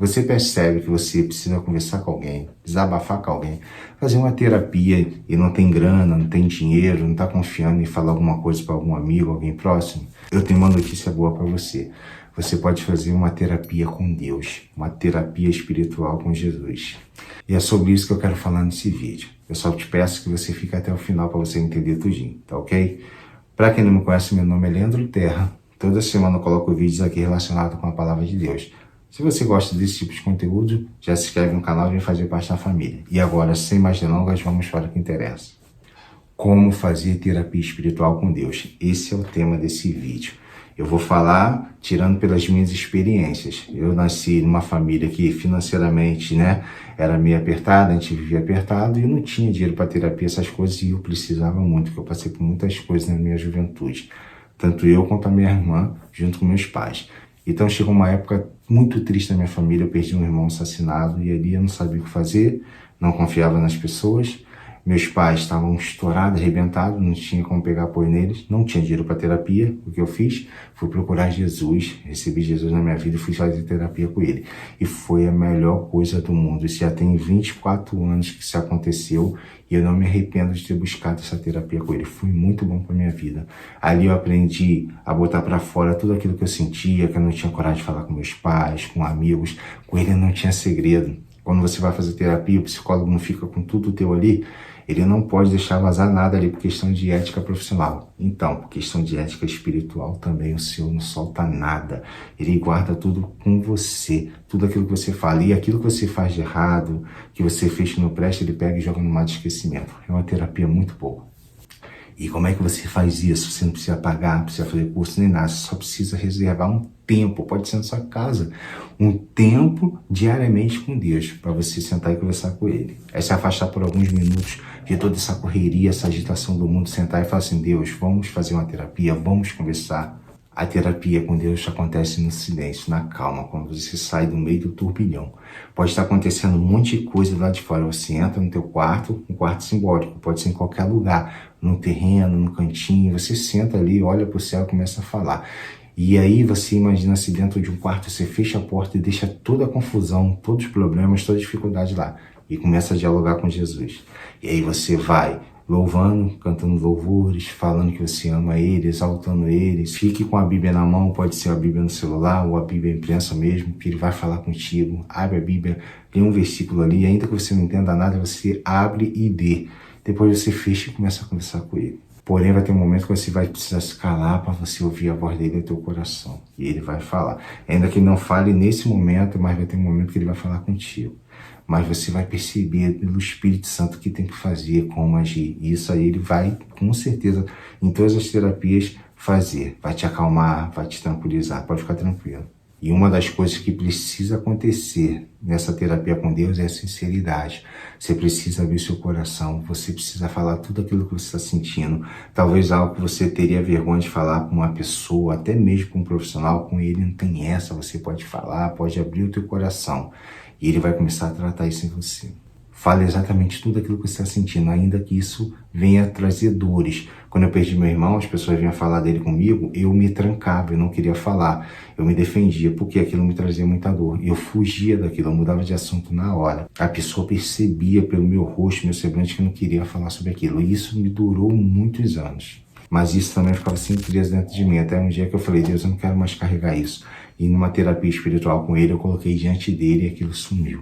Você percebe que você precisa conversar com alguém, desabafar com alguém, fazer uma terapia e não tem grana, não tem dinheiro, não está confiando em falar alguma coisa para algum amigo, alguém próximo? Eu tenho uma notícia boa para você. Você pode fazer uma terapia com Deus, uma terapia espiritual com Jesus. E é sobre isso que eu quero falar nesse vídeo. Eu só te peço que você fique até o final para você entender tudinho, tá ok? Para quem não me conhece, meu nome é Leandro Terra. Toda semana eu coloco vídeos aqui relacionados com a Palavra de Deus. Se você gosta desse tipo de conteúdo, já se inscreve no canal e vem fazer parte da família. E agora, sem mais delongas, vamos para o que interessa. Como fazer terapia espiritual com Deus? Esse é o tema desse vídeo. Eu vou falar tirando pelas minhas experiências. Eu nasci numa família que financeiramente, era meio apertada, a gente vivia apertado e eu não tinha dinheiro para terapia, essas coisas, e eu precisava muito, porque eu passei por muitas coisas na minha juventude. Tanto eu quanto a minha irmã, junto com meus pais. Então chegou uma época muito triste na minha família, eu perdi um irmão assassinado e ali eu não sabia o que fazer, não confiava nas pessoas. Meus pais estavam estourados, arrebentados, não tinha como pegar apoio neles, não tinha dinheiro para terapia. O que eu fiz? Fui procurar Jesus, recebi Jesus na minha vida e fui fazer terapia com ele. E foi a melhor coisa do mundo. Isso já tem 24 anos que isso aconteceu e eu não me arrependo de ter buscado essa terapia com ele. Foi muito bom para minha vida. Ali eu aprendi a botar para fora tudo aquilo que eu sentia, que eu não tinha coragem de falar com meus pais, com amigos. Com ele não tinha segredo. Quando você vai fazer terapia, o psicólogo não fica com tudo teu ali, ele não pode deixar vazar nada ali por questão de ética profissional. Então, por questão de ética espiritual também, o Senhor não solta nada. Ele guarda tudo com você, tudo aquilo que você fala. E aquilo que você faz de errado, que você fez que não presta, ele pega e joga no mar de esquecimento. É uma terapia muito boa. E como é que você faz isso? Você não precisa pagar, não precisa fazer curso nem nada, você só precisa reservar um tempo, pode ser na sua casa, um tempo diariamente com Deus, para você sentar e conversar com Ele. É se afastar por alguns minutos de toda essa correria, essa agitação do mundo, sentar e falar assim: Deus, vamos fazer uma terapia, vamos conversar. A terapia com Deus acontece no silêncio, na calma, quando você sai do meio do turbilhão. Pode estar acontecendo um monte de coisa lá de fora. Você entra no teu quarto, um quarto simbólico, pode ser em qualquer lugar, no terreno, no cantinho, você senta ali, olha para o céu e começa a falar. E aí você imagina se dentro de um quarto você fecha a porta e deixa toda a confusão, todos os problemas, toda a dificuldade lá. E começa a dialogar com Jesus. E aí você vai louvando, cantando louvores, falando que você ama Ele, exaltando Ele. Fique com a Bíblia na mão, pode ser a Bíblia no celular ou a Bíblia impressa mesmo, que Ele vai falar contigo. Abre a Bíblia, lê um versículo ali, ainda que você não entenda nada, você abre e lê. Depois você fecha e começa a conversar com Ele. Porém, vai ter um momento que você vai precisar se calar para você ouvir a voz dele no teu coração. E Ele vai falar. Ainda que ele não fale nesse momento, mas vai ter um momento que Ele vai falar contigo. Mas você vai perceber pelo Espírito Santo o que tem que fazer, como agir. E isso aí Ele vai, com certeza, em todas as terapias, fazer. Vai te acalmar, vai te tranquilizar. Pode ficar tranquilo. E uma das coisas que precisa acontecer nessa terapia com Deus é a sinceridade. Você precisa abrir seu coração, você precisa falar tudo aquilo que você está sentindo. Talvez algo que você teria vergonha de falar com uma pessoa, até mesmo com um profissional, com ele não tem essa. Você pode falar, pode abrir o teu coração. E ele vai começar a tratar isso em você. Fala exatamente tudo aquilo que você está sentindo, ainda que isso venha trazer dores. Quando eu perdi meu irmão, as pessoas vinham falar dele comigo, eu me trancava, eu não queria falar. Eu me defendia, porque aquilo me trazia muita dor. Eu fugia daquilo, eu mudava de assunto na hora. A pessoa percebia pelo meu rosto, meu semblante, que eu não queria falar sobre aquilo. E isso me durou muitos anos. Mas isso também ficava sempre preso dentro de mim. Até um dia que eu falei: Deus, eu não quero mais carregar isso. E numa terapia espiritual com ele, eu coloquei diante dele e aquilo sumiu.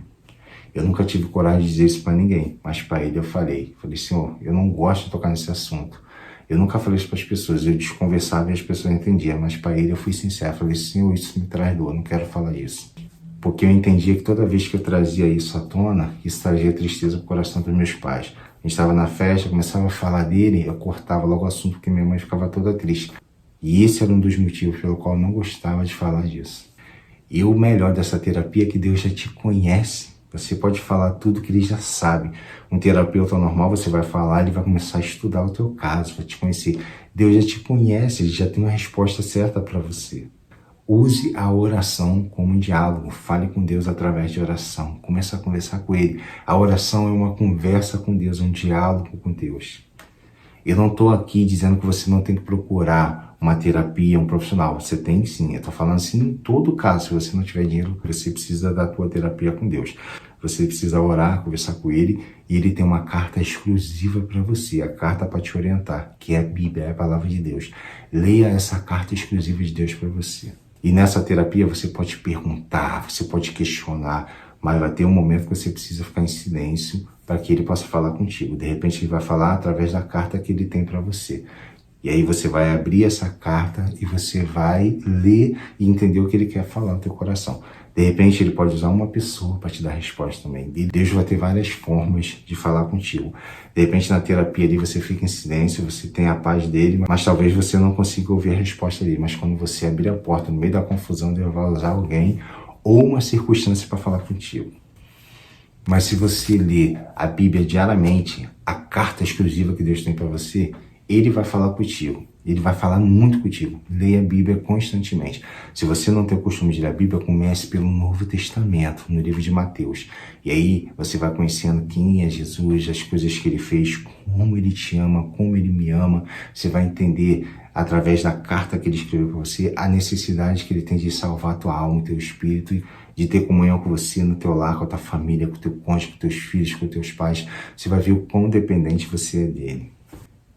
Eu nunca tive coragem de dizer isso para ninguém, mas para ele eu falei. Falei: Senhor, eu não gosto de tocar nesse assunto. Eu nunca falei isso para as pessoas, eu desconversava e as pessoas entendiam, mas para ele eu fui sincero. Falei: Senhor, isso me traz dor, não quero falar isso. Porque eu entendia que toda vez que eu trazia isso à tona, isso trazia tristeza para o coração dos meus pais. A gente estava na festa, começava a falar dele, eu cortava logo o assunto porque minha mãe ficava toda triste. E esse era um dos motivos pelo qual eu não gostava de falar disso. E o melhor dessa terapia é que Deus já te conhece. Você pode falar tudo que Ele já sabe. Um terapeuta normal, você vai falar, ele vai começar a estudar o teu caso, vai te conhecer. Deus já te conhece, Ele já tem uma resposta certa para você. Use a oração como um diálogo. Fale com Deus através de oração. Comece a conversar com Ele. A oração é uma conversa com Deus, um diálogo com Deus. Eu não estou aqui dizendo que você não tem que procurar uma terapia, um profissional. Você tem sim. Eu estou falando assim em todo caso. Se você não tiver dinheiro, você precisa da tua terapia com Deus. Você precisa orar, conversar com Ele, e Ele tem uma carta exclusiva para você, a carta para te orientar, que é a Bíblia, é a palavra de Deus. Leia essa carta exclusiva de Deus para você. E nessa terapia você pode perguntar, você pode questionar, mas vai ter um momento que você precisa ficar em silêncio para que Ele possa falar contigo. De repente Ele vai falar através da carta que Ele tem para você. E aí você vai abrir essa carta e você vai ler e entender o que Ele quer falar no teu coração. De repente Ele pode usar uma pessoa para te dar resposta também. E Deus vai ter várias formas de falar contigo. De repente na terapia ali você fica em silêncio, você tem a paz dele, mas talvez você não consiga ouvir a resposta dele. Mas quando você abrir a porta no meio da confusão, Deus vai usar alguém ou uma circunstância para falar contigo. Mas se você ler a Bíblia diariamente, a carta exclusiva que Deus tem para você, Ele vai falar contigo. Ele vai falar muito contigo. Leia a Bíblia constantemente. Se você não tem o costume de ler a Bíblia, comece pelo Novo Testamento, no livro de Mateus. E aí você vai conhecendo quem é Jesus, as coisas que Ele fez, como Ele te ama, como Ele me ama. Você vai entender, através da carta que Ele escreveu para você, a necessidade que Ele tem de salvar a tua alma, o teu espírito, de ter comunhão com você, no teu lar, com a tua família, com o teu cônjuge, com teus filhos, com teus pais. Você vai ver o quão dependente você é dele.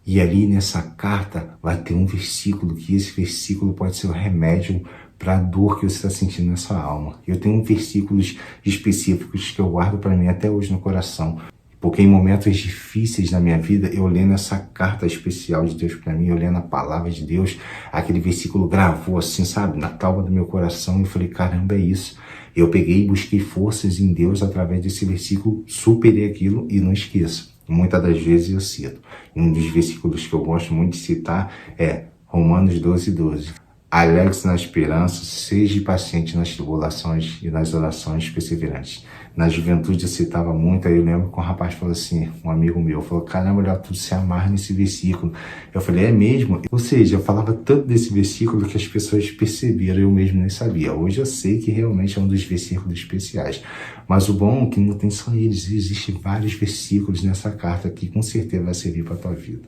E ali nessa carta vai ter um versículo, que esse versículo pode ser o remédio para a dor que você está sentindo na sua alma. Eu tenho versículos específicos que eu guardo para mim até hoje no coração, porque em momentos difíceis na minha vida, eu lendo essa carta especial de Deus para mim, eu lendo a palavra de Deus, aquele versículo gravou assim, sabe, na tábua do meu coração, e eu falei, caramba, é isso. Eu peguei e busquei forças em Deus através desse versículo, superei aquilo e não esqueço. Muitas das vezes eu cito. E um dos versículos que eu gosto muito de citar é Romanos 12:12. Alegre-se na esperança, seja paciente nas tribulações e nas orações perseverantes. Na juventude eu citava muito, aí eu lembro que um rapaz falou assim, um amigo meu, falou, caramba, melhor tudo se amar nesse versículo. Eu falei, é mesmo? Ou seja, eu falava tanto desse versículo que as pessoas perceberam, eu mesmo nem sabia. Hoje eu sei que realmente é um dos versículos especiais. Mas o bom é que não tem só eles, existem vários versículos nessa carta que com certeza vai servir para a tua vida.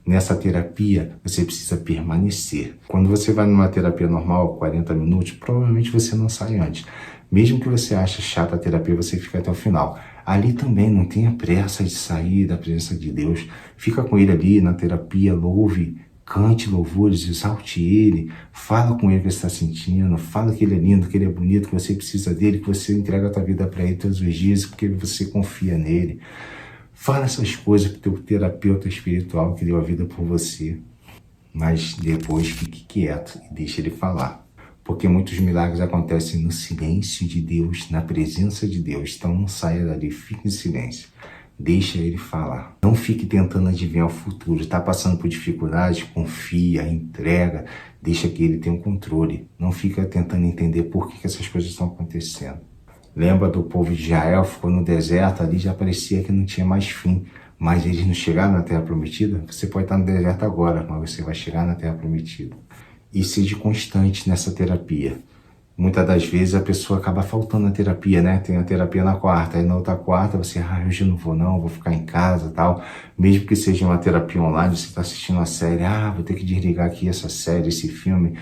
Nessa terapia, você precisa permanecer. Quando você vai numa terapia normal, 40 minutos, provavelmente você não sai antes. Mesmo que você ache chata a terapia, você fica até o final. Ali também não tenha pressa de sair da presença de Deus. Fica com Ele ali na terapia, louve, cante louvores, exalte Ele, fala com Ele o que você está sentindo, fala que Ele é lindo, que Ele é bonito, que você precisa dEle, que você entrega a tua vida para Ele todos os dias, porque você confia nele. Fala essas coisas para o teu terapeuta espiritual que deu a vida por você. Mas depois fique quieto e deixe ele falar. Porque muitos milagres acontecem no silêncio de Deus, na presença de Deus. Então não saia dali, fique em silêncio. Deixa ele falar. Não fique tentando adivinhar o futuro. Está passando por dificuldade? Confia, entrega. Deixa que ele tenha um controle. Não fica tentando entender por que essas coisas estão acontecendo. Lembra do povo de Israel, ficou no deserto, ali já parecia que não tinha mais fim. Mas eles não chegaram na Terra Prometida? Você pode estar no deserto agora, mas você vai chegar na Terra Prometida. E seja constante nessa terapia. Muitas das vezes a pessoa acaba faltando na terapia, né? Tem a terapia na quarta, aí na outra quarta você, hoje eu não vou não, vou ficar em casa e tal. Mesmo que seja uma terapia online, você está assistindo uma série, vou ter que desligar aqui essa série, esse filme,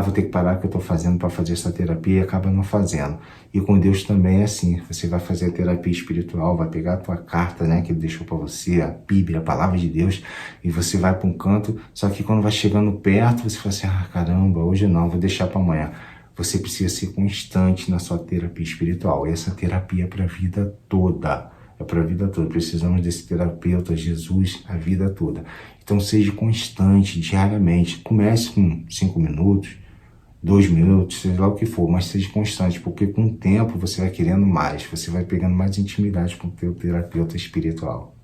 vou ter que parar o que eu estou fazendo para fazer essa terapia e acaba não fazendo. E com Deus também é assim, você vai fazer a terapia espiritual, vai pegar a tua carta, né, que Ele deixou para você, a Bíblia, a palavra de Deus, e você vai para um canto, só que quando vai chegando perto, você fala assim, caramba, hoje não, vou deixar para amanhã. Você precisa ser constante na sua terapia espiritual. Essa terapia é para a vida toda. É para a vida toda. Precisamos desse terapeuta, Jesus, a vida toda. Então seja constante, diariamente. Comece com 5 minutos, 2 minutos, seja lá o que for, mas seja constante, porque com o tempo você vai querendo mais, você vai pegando mais intimidade com o teu terapeuta espiritual.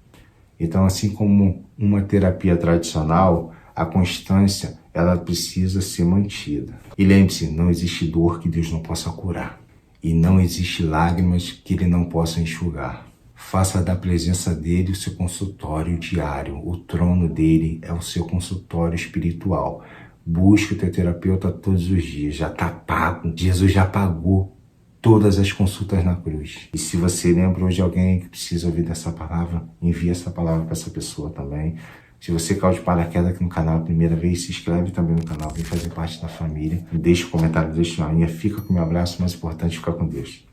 Então, assim como uma terapia tradicional, a constância, ela precisa ser mantida. E lembre-se, não existe dor que Deus não possa curar. E não existe lágrimas que Ele não possa enxugar. Faça da presença dEle o seu consultório diário. O trono dEle é o seu consultório espiritual. Busque o teu terapeuta todos os dias. Já está pago. Jesus já pagou todas as consultas na cruz. E se você lembrou de alguém que precisa ouvir dessa palavra, envie essa palavra para essa pessoa também. Se você caiu de paraquedas aqui no canal a primeira vez, se inscreve também no canal, vem fazer parte da família. Deixa o comentário, deixa o joinha, fica com o meu abraço, mais importante, fica com Deus.